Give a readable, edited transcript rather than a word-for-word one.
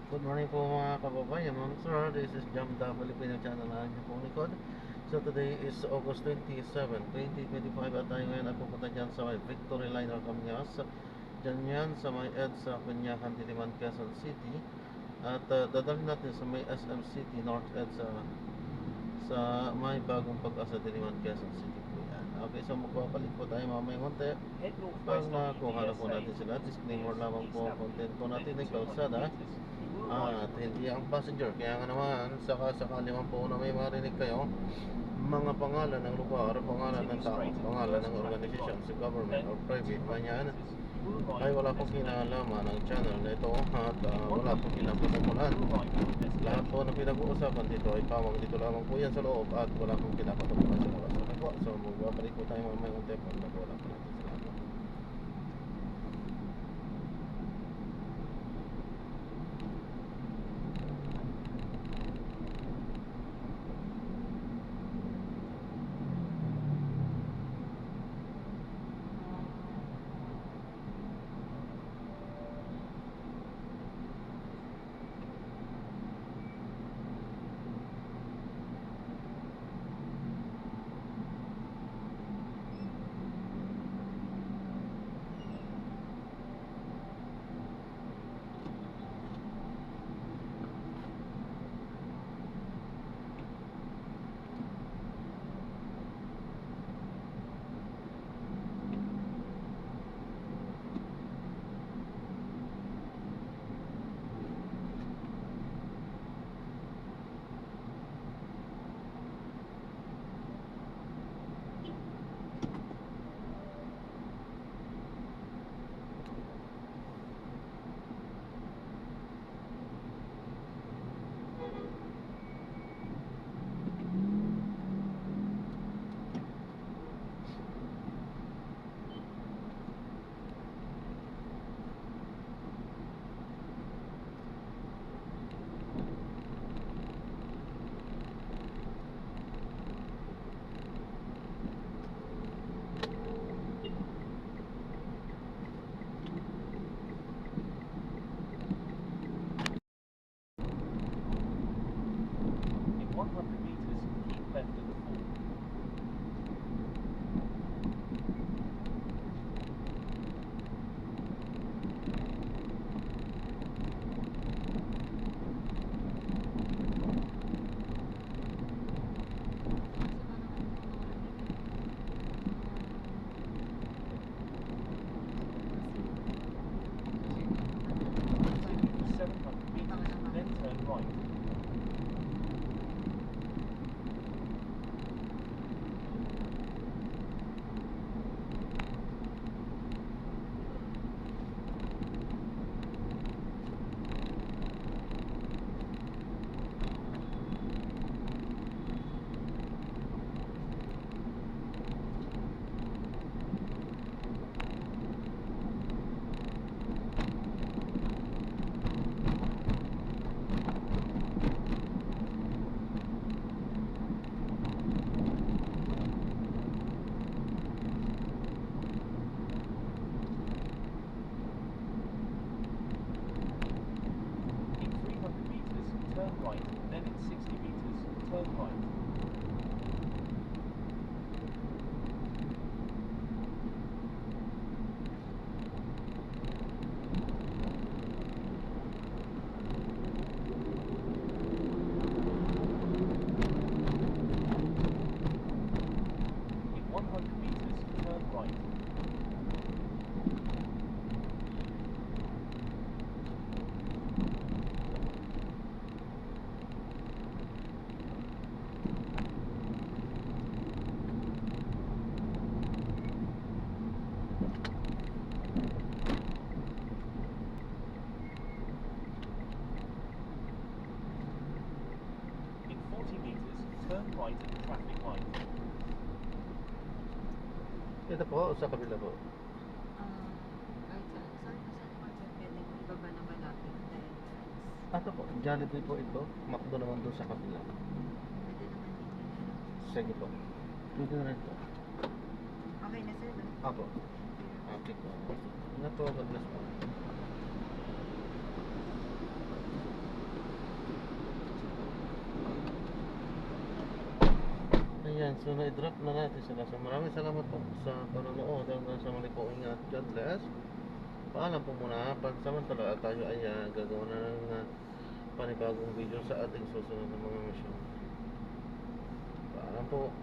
Good morning po mga kababayan. Sir, this is Jam the Filipino channel na aking pong likod. So today is August 27, 2025 at tayo ngayon ay pupunta dyan sa may Victory Line or Camñas. Dyan yan sa may EDSA, Peñahan, Diliman, Quezon City. At dadalhin natin sa may SM City, North EDSA, sa may bagong Pag-asa, Diliman, Quezon City po yan. Okay, so magpapalit po tayo mamaya konti. Pag nakuha na po natin sila, disclaimer lamang po ang content po natin ay kalsada. At hindi ang passenger. Kaya nga naman, sakali man po na may marinig kayo, mga pangalan ng lugar, pangalan ng tao, pangalan ng organisasyon, sa government or private man yan, ay wala pong kinalaman ng channel na ito at wala pong kinapatukulan. Lahat po na pinag-uusapan dito ay pamang dito lamang po yan sa loob at wala pong kinapatukulan sa labas. Okay po, so magbabalik po tayo mamaya kung tayo pag nag-wala po natin sila. In 100 meters, keep left at the fall. Continue for 700 meters, then turn right. In 300 meters, turn right, then in 60 meters, turn right. In 100 meters, turn right. In 40 meters, turn right at the traffic light. Ito po, sa kabila po. Right saan po pwedeng ibaba na malapit dahil Ito po, Jollibee po ito. Makdo naman doon sa kabila. pwede naman dito. Sige po. Dito na rin po. Okay na sir, no? Apo. Okay po. Ingat po, God bless po. Ayan, so na-drop na natin sila. So maraming salamat po sa panonood. Hanggang sa muli po, ingat. God bless. Paalam po muna. Pansamantala tayo ay gagawa na ng panibagong video sa ating susunod na mga mission. Paalam po.